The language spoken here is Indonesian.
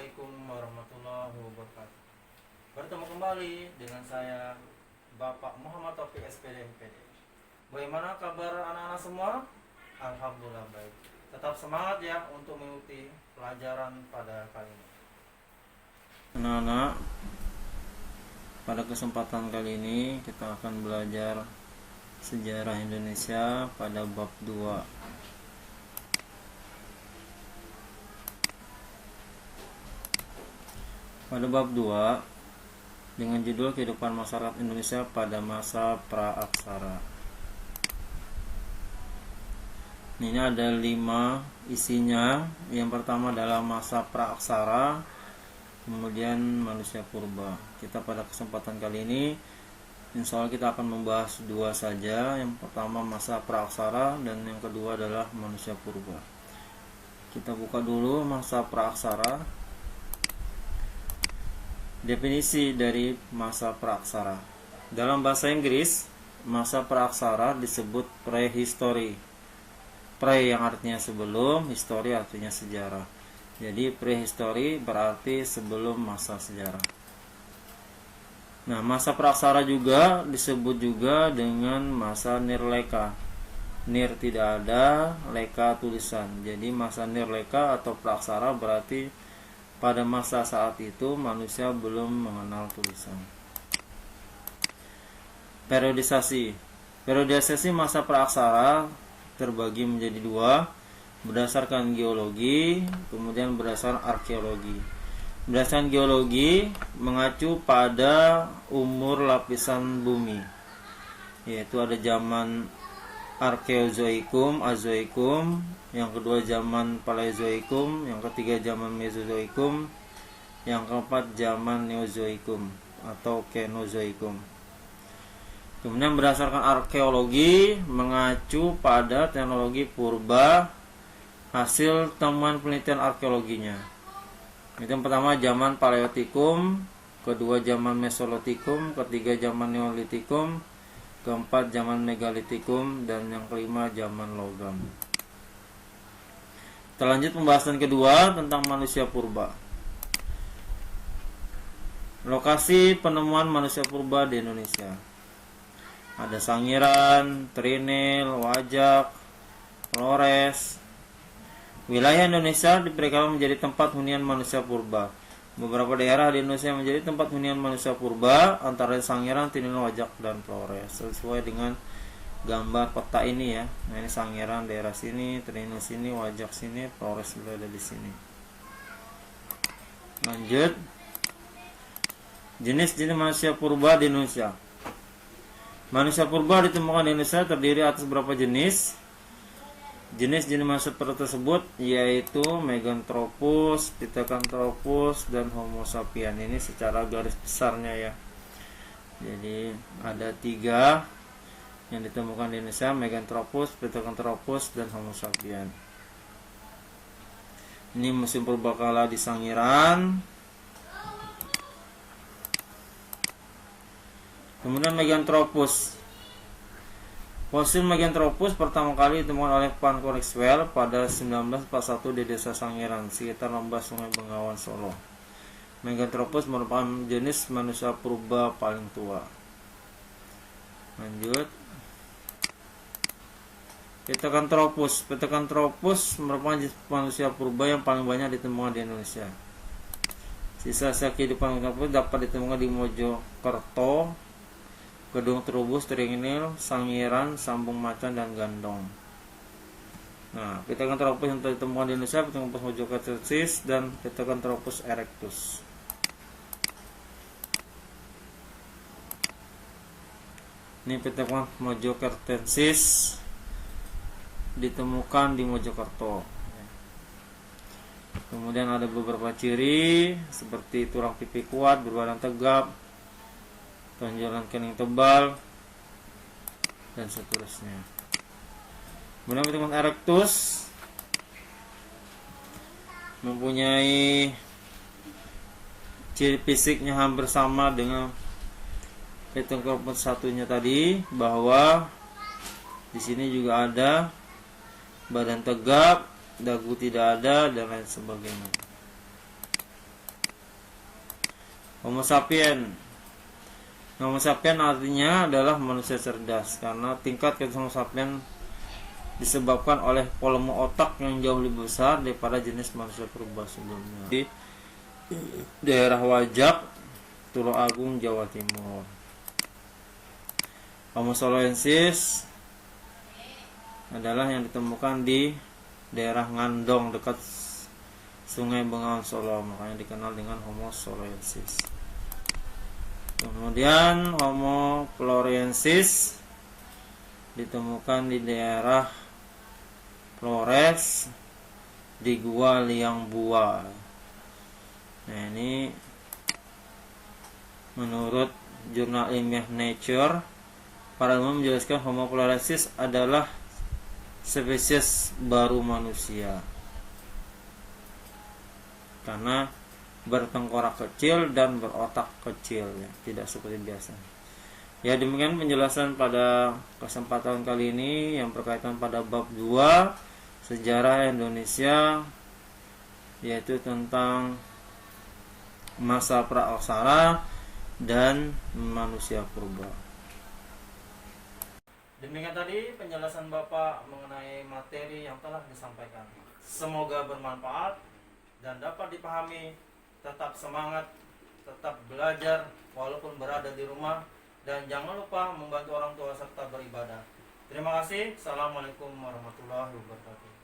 Assalamualaikum warahmatullahi wabarakatuh. Bertemu kembali dengan saya Bapak Muhammad Taufik SPD MPD. Bagaimana kabar anak-anak semua? Alhamdulillah baik. Tetap semangat ya untuk mengikuti pelajaran pada kali ini. Anak-anak, pada kesempatan kali ini kita akan belajar sejarah Indonesia pada bab 2. Pada bab 2 dengan judul kehidupan masyarakat Indonesia pada masa praaksara. Ini ada 5 isinya. Yang pertama adalah masa praaksara, kemudian manusia purba. Kita pada kesempatan kali ini insya Allah kita akan membahas 2 saja. Yang pertama masa praaksara dan yang kedua adalah manusia purba. Kita buka dulu masa praaksara. Definisi dari masa praaksara. Dalam bahasa Inggris, masa praaksara disebut prehistory. Pre yang artinya sebelum, history artinya sejarah. Jadi prehistory berarti sebelum masa sejarah. Nah, masa praaksara juga disebut juga dengan masa nirleka. Nir tidak ada, leka tulisan. Jadi masa nirleka atau praaksara berarti pada masa saat itu manusia belum mengenal tulisan. Periodisasi. Periodisasi masa praaksara terbagi menjadi 2, berdasarkan geologi, kemudian berdasarkan arkeologi. Berdasarkan geologi mengacu pada umur lapisan bumi, yaitu ada zaman Arkeozoikum, Azoikum, yang kedua zaman Paleozoikum, yang ketiga zaman Mesozoikum, yang keempat zaman Neozoikum atau Kenozoikum. Kemudian berdasarkan arkeologi mengacu pada teknologi purba hasil temuan penelitian arkeologinya. Yang pertama zaman Paleotikum, kedua zaman Mesolitikum, ketiga zaman Neolitikum, keempat zaman Megalitikum, dan yang kelima zaman logam. Kita lanjut pembahasan kedua tentang manusia purba. Lokasi penemuan manusia purba di Indonesia. Ada Sangiran, Trinil, Wajak, Flores. Wilayah Indonesia diperkirakan menjadi tempat hunian manusia purba. Beberapa daerah di Indonesia menjadi tempat hunian manusia purba, antara Sangiran, Trinil, Wajak, dan Flores. Sesuai dengan gambar peta ini ya. Nah, ini Sangiran daerah sini, Trinil sini, Wajak sini, Flores berada di sini. Lanjut. Jenis-jenis manusia purba di Indonesia. Manusia purba ditemukan di Indonesia terdiri atas berapa jenis? Jenis-jenis manusia tersebut yaitu Meganthropus, Pithecanthropus, dan Homo sapiens. Ini secara garis besarnya ya. Jadi ada 3 yang ditemukan di Indonesia: Meganthropus, Pithecanthropus, dan Homo sapiens. Ini museum purbakala di Sangiran. Kemudian Meganthropus. Fosil Meganthropus pertama kali ditemukan oleh Van Coningswell pada 1941 di desa Sangiran, sekitar lembah Sungai Bengawan, Solo. Meganthropus merupakan jenis manusia purba paling tua. Lanjut. Pithecanthropus. Pithecanthropus merupakan jenis manusia purba yang paling banyak ditemukan di Indonesia. Sisa-sisa kehidupan Pithecanthropus dapat ditemukan di Mojokerto, Gedung Trubus, Trinil, Sangiran, Sambung Macan, dan Gandong. Nah, Pithecanthropus yang ditemukan di Indonesia, Pithecanthropus mojokertensis dan Pithecanthropus erectus. Ini Pithecanthropus mojokertensis ditemukan di Mojokerto. Kemudian ada beberapa ciri seperti tulang pipi kuat, berbadan tegap, tonjolan kening tebal, dan seterusnya. Kemudian Pithecanthropus erectus mempunyai ciri fisiknya hampir sama dengan Pithecanthropus satunya tadi, bahwa di sini juga ada badan tegap, dagu tidak ada, dan lain sebagainya. Homo sapien. Homo sapien artinya adalah manusia cerdas, karena tingkat Homo sapien disebabkan oleh volume otak yang jauh lebih besar daripada jenis manusia purba sebelumnya. Di daerah Wajak, Tulungagung, Jawa Timur. Homo soloensis adalah yang ditemukan di daerah Ngandong dekat Sungai Bengawan Solo, makanya dikenal dengan Homo soloensis. Kemudian Homo floresiensis ditemukan di daerah Flores di Gua Liang Bua. Nah, ini menurut jurnal ilmiah Nature, para ilmuwan menjelaskan Homo floresiensis adalah spesies baru manusia karena bertengkorak kecil dan berotak kecil, ya, tidak seperti biasa. Ya, demikian penjelasan pada kesempatan kali ini yang berkaitan pada bab 2 sejarah Indonesia, yaitu tentang masa praaksara dan manusia purba. Demikian tadi penjelasan Bapak mengenai materi yang telah disampaikan. Semoga bermanfaat dan dapat dipahami. Tetap semangat, tetap belajar walaupun berada di rumah, dan jangan lupa membantu orang tua serta beribadah. Terima kasih. Assalamualaikum warahmatullahi wabarakatuh.